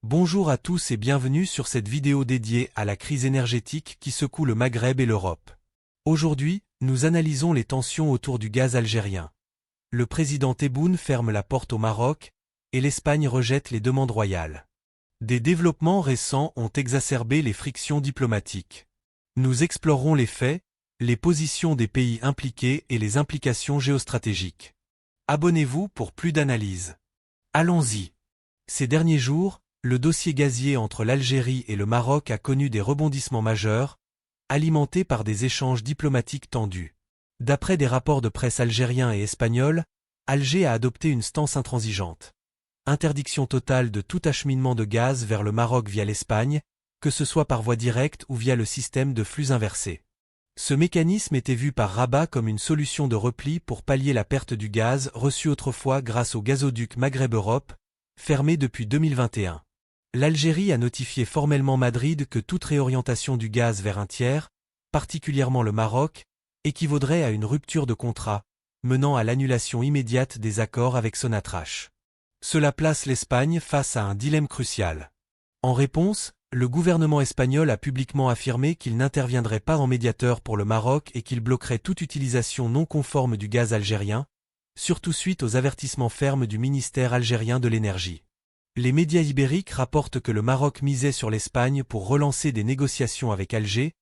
Bonjour à tous et bienvenue sur cette vidéo dédiée à la crise énergétique qui secoue le Maghreb et l'Europe. Aujourd'hui, nous analysons les tensions autour du gaz algérien. Le président Tebboune ferme la porte au Maroc et l'Espagne rejette les demandes royales. Des développements récents ont exacerbé les frictions diplomatiques. Nous explorerons les faits, les positions des pays impliqués et les implications géostratégiques. Abonnez-vous pour plus d'analyses. Allons-y. Ces derniers jours, le dossier gazier entre l'Algérie et le Maroc a connu des rebondissements majeurs, alimentés par des échanges diplomatiques tendus. D'après des rapports de presse algériens et espagnols, Alger a adopté une stance intransigeante. Interdiction totale de tout acheminement de gaz vers le Maroc via l'Espagne, que ce soit par voie directe ou via le système de flux inversés. Ce mécanisme était vu par Rabat comme une solution de repli pour pallier la perte du gaz reçu autrefois grâce au gazoduc Maghreb-Europe, fermé depuis 2021. L'Algérie a notifié formellement Madrid que toute réorientation du gaz vers un tiers, particulièrement le Maroc, équivaudrait à une rupture de contrat, menant à l'annulation immédiate des accords avec Sonatrach. Cela place l'Espagne face à un dilemme crucial. En réponse, le gouvernement espagnol a publiquement affirmé qu'il n'interviendrait pas en médiateur pour le Maroc et qu'il bloquerait toute utilisation non conforme du gaz algérien, surtout suite aux avertissements fermes du ministère algérien de l'énergie. Les médias ibériques rapportent que le Maroc misait sur l'Espagne pour relancer des négociations avec Alger,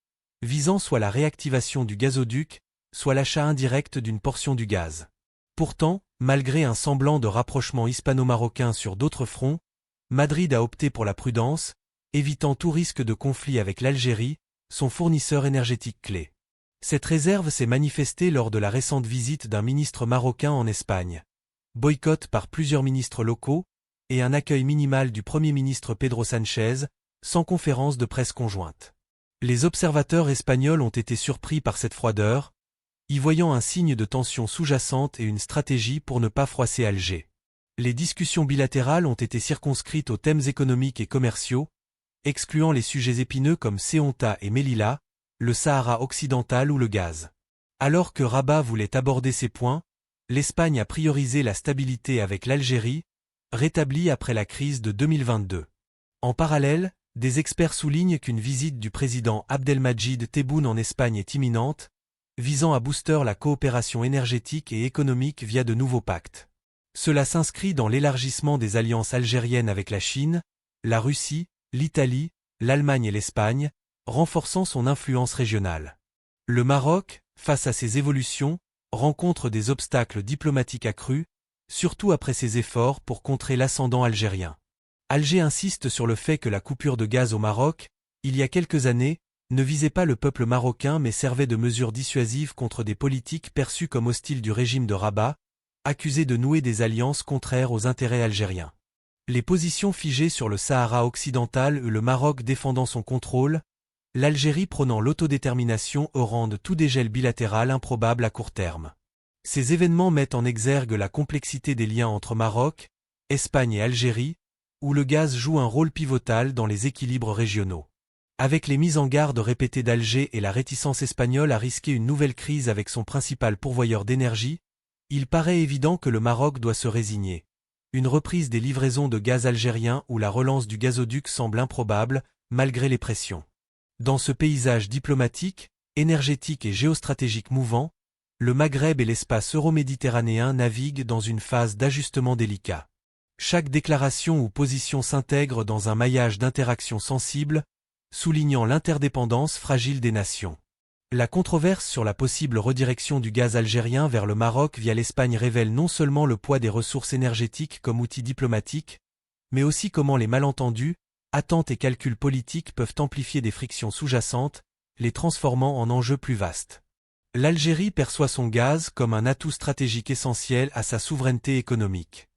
visant soit la réactivation du gazoduc, soit l'achat indirect d'une portion du gaz. Pourtant, malgré un semblant de rapprochement hispano-marocain sur d'autres fronts, Madrid a opté pour la prudence, évitant tout risque de conflit avec l'Algérie, son fournisseur énergétique clé. Cette réserve s'est manifestée lors de la récente visite d'un ministre marocain en Espagne. Boycott par plusieurs ministres locaux, et un accueil minimal du Premier ministre Pedro Sánchez, sans conférence de presse conjointe. Les observateurs espagnols ont été surpris par cette froideur, y voyant un signe de tension sous-jacente et une stratégie pour ne pas froisser Alger. Les discussions bilatérales ont été circonscrites aux thèmes économiques et commerciaux, excluant les sujets épineux comme Ceuta et Melilla, le Sahara occidental ou le gaz. Alors que Rabat voulait aborder ces points, l'Espagne a priorisé la stabilité avec l'Algérie, rétablie après la crise de 2022. En parallèle, des experts soulignent qu'une visite du président Abdelmadjid Tebboune en Espagne est imminente, visant à booster la coopération énergétique et économique via de nouveaux pactes. Cela s'inscrit dans l'élargissement des alliances algériennes avec la Chine, la Russie, l'Italie, l'Allemagne et l'Espagne, renforçant son influence régionale. Le Maroc, face à ces évolutions, rencontre des obstacles diplomatiques accrus, surtout après ses efforts pour contrer l'ascendant algérien. Alger insiste sur le fait que la coupure de gaz au Maroc, il y a quelques années, ne visait pas le peuple marocain mais servait de mesure dissuasive contre des politiques perçues comme hostiles du régime de Rabat, accusés de nouer des alliances contraires aux intérêts algériens. Les positions figées sur le Sahara occidental et le Maroc défendant son contrôle, l'Algérie prônant l'autodétermination rendent tout dégel bilatéral improbable à court terme. Ces événements mettent en exergue la complexité des liens entre Maroc, Espagne et Algérie, où le gaz joue un rôle pivotal dans les équilibres régionaux. Avec les mises en garde répétées d'Alger et la réticence espagnole à risquer une nouvelle crise avec son principal pourvoyeur d'énergie, il paraît évident que le Maroc doit se résigner. Une reprise des livraisons de gaz algérien ou la relance du gazoduc semble improbable, malgré les pressions. Dans ce paysage diplomatique, énergétique et géostratégique mouvant, le Maghreb et l'espace euro-méditerranéen naviguent dans une phase d'ajustement délicat. Chaque déclaration ou position s'intègre dans un maillage d'interactions sensibles, soulignant l'interdépendance fragile des nations. La controverse sur la possible redirection du gaz algérien vers le Maroc via l'Espagne révèle non seulement le poids des ressources énergétiques comme outil diplomatique, mais aussi comment les malentendus, attentes et calculs politiques peuvent amplifier des frictions sous-jacentes, les transformant en enjeux plus vastes. L'Algérie perçoit son gaz comme un atout stratégique essentiel à sa souveraineté économique.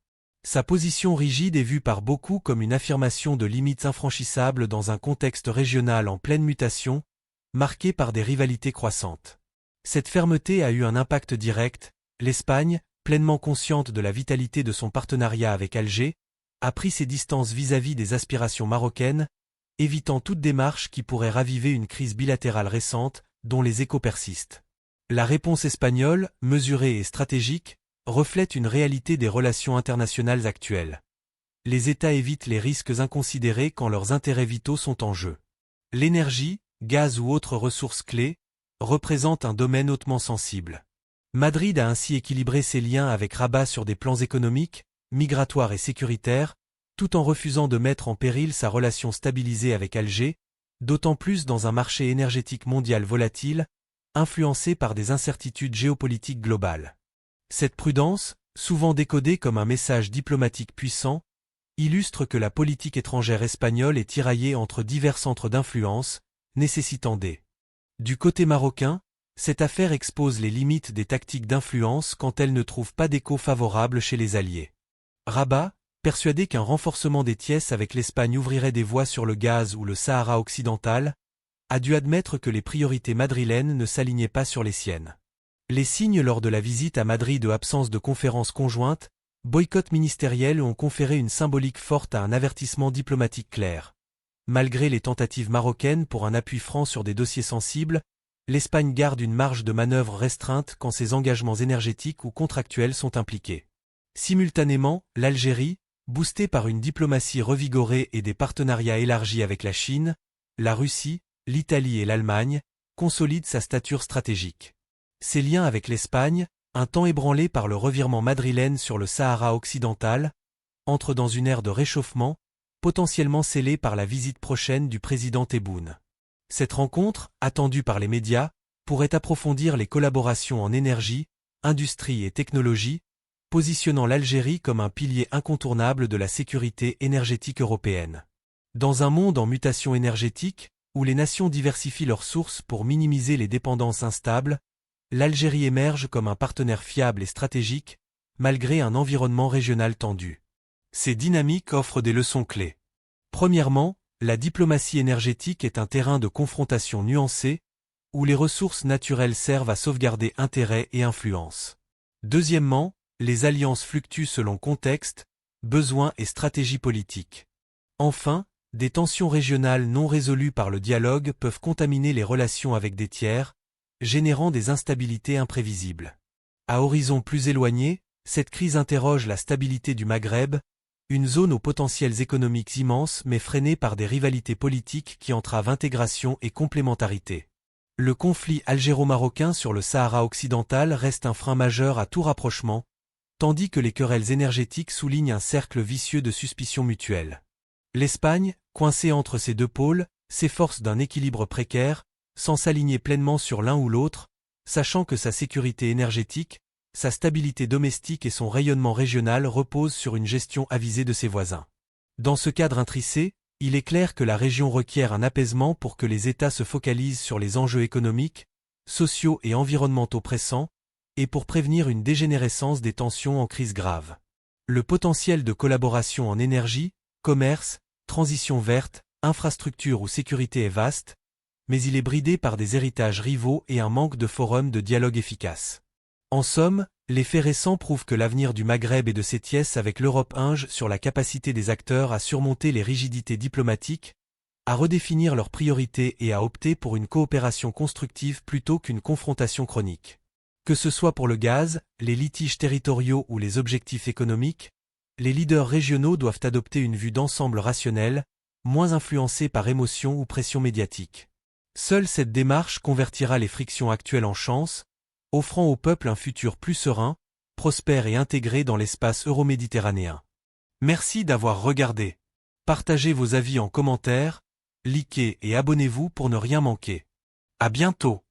Sa position rigide est vue par beaucoup comme une affirmation de limites infranchissables dans un contexte régional en pleine mutation, marqué par des rivalités croissantes. Cette fermeté a eu un impact direct, l'Espagne, pleinement consciente de la vitalité de son partenariat avec Alger, a pris ses distances vis-à-vis des aspirations marocaines, évitant toute démarche qui pourrait raviver une crise bilatérale récente, dont les échos persistent. La réponse espagnole, mesurée et stratégique, reflète une réalité des relations internationales actuelles. les États évitent les risques inconsidérés quand leurs intérêts vitaux sont en jeu. L'énergie, gaz ou autres ressources clés, représente un domaine hautement sensible. Madrid a ainsi équilibré ses liens avec Rabat sur des plans économiques, migratoires et sécuritaires, tout en refusant de mettre en péril sa relation stabilisée avec Alger, d'autant plus dans un marché énergétique mondial volatile, influencé par des incertitudes géopolitiques globales. Cette prudence, souvent décodée comme un message diplomatique puissant, illustre que la politique étrangère espagnole est tiraillée entre divers centres d'influence, nécessitant Du côté marocain, cette affaire expose les limites des tactiques d'influence quand elles ne trouvent pas d'écho favorable chez les alliés. Rabat, persuadé qu'un renforcement des TIES avec l'Espagne ouvrirait des voies sur le gaz ou le Sahara occidental, a dû admettre que les priorités madrilènes ne s'alignaient pas sur les siennes. Les signes lors de la visite à Madrid de absence de conférences conjointes, boycott ministériel ont conféré une symbolique forte à un avertissement diplomatique clair. Malgré les tentatives marocaines pour un appui franc sur des dossiers sensibles, l'Espagne garde une marge de manœuvre restreinte quand ses engagements énergétiques ou contractuels sont impliqués. Simultanément, l'Algérie, boostée par une diplomatie revigorée et des partenariats élargis avec la Chine, la Russie, l'Italie et l'Allemagne, consolide sa stature stratégique. Ses liens avec l'Espagne, un temps ébranlés par le revirement madrilène sur le Sahara occidental, entrent dans une ère de réchauffement, potentiellement scellée par la visite prochaine du président Tebboune. Cette rencontre, attendue par les médias, pourrait approfondir les collaborations en énergie, industrie et technologie, positionnant l'Algérie comme un pilier incontournable de la sécurité énergétique européenne. Dans un monde en mutation énergétique, où les nations diversifient leurs sources pour minimiser les dépendances instables, l'Algérie émerge comme un partenaire fiable et stratégique, malgré un environnement régional tendu. Ces dynamiques offrent des leçons clés. Premièrement, la diplomatie énergétique est un terrain de confrontation nuancée, où les ressources naturelles servent à sauvegarder intérêts et influences. Deuxièmement, les alliances fluctuent selon contexte, besoins et stratégies politiques. Enfin, des tensions régionales non résolues par le dialogue peuvent contaminer les relations avec des tiers, générant des instabilités imprévisibles. À horizon plus éloigné, cette crise interroge la stabilité du Maghreb, une zone aux potentiels économiques immenses mais freinée par des rivalités politiques qui entravent intégration et complémentarité. Le conflit algéro-marocain sur le Sahara occidental reste un frein majeur à tout rapprochement, tandis que les querelles énergétiques soulignent un cercle vicieux de suspicion mutuelle. L'Espagne, coincée entre ces deux pôles, s'efforce d'un équilibre précaire, sans s'aligner pleinement sur l'un ou l'autre, sachant que sa sécurité énergétique, sa stabilité domestique et son rayonnement régional reposent sur une gestion avisée de ses voisins. Dans ce cadre intricé, il est clair que la région requiert un apaisement pour que les États se focalisent sur les enjeux économiques, sociaux et environnementaux pressants, et pour prévenir une dégénérescence des tensions en crise grave. Le potentiel de collaboration en énergie, commerce, transition verte, infrastructure ou sécurité est vaste, mais il est bridé par des héritages rivaux et un manque de forums de dialogue efficaces. En somme, les faits récents prouvent que l'avenir du Maghreb et de ses TIES avec l'Europe hinge sur la capacité des acteurs à surmonter les rigidités diplomatiques, à redéfinir leurs priorités et à opter pour une coopération constructive plutôt qu'une confrontation chronique. Que ce soit pour le gaz, les litiges territoriaux ou les objectifs économiques, les leaders régionaux doivent adopter une vue d'ensemble rationnelle, moins influencée par émotion ou pression médiatique. Seule cette démarche convertira les frictions actuelles en chances, offrant au peuple un futur plus serein, prospère et intégré dans l'espace euroméditerranéen. Merci d'avoir regardé. Partagez vos avis en commentaire, likez et abonnez-vous pour ne rien manquer. À bientôt.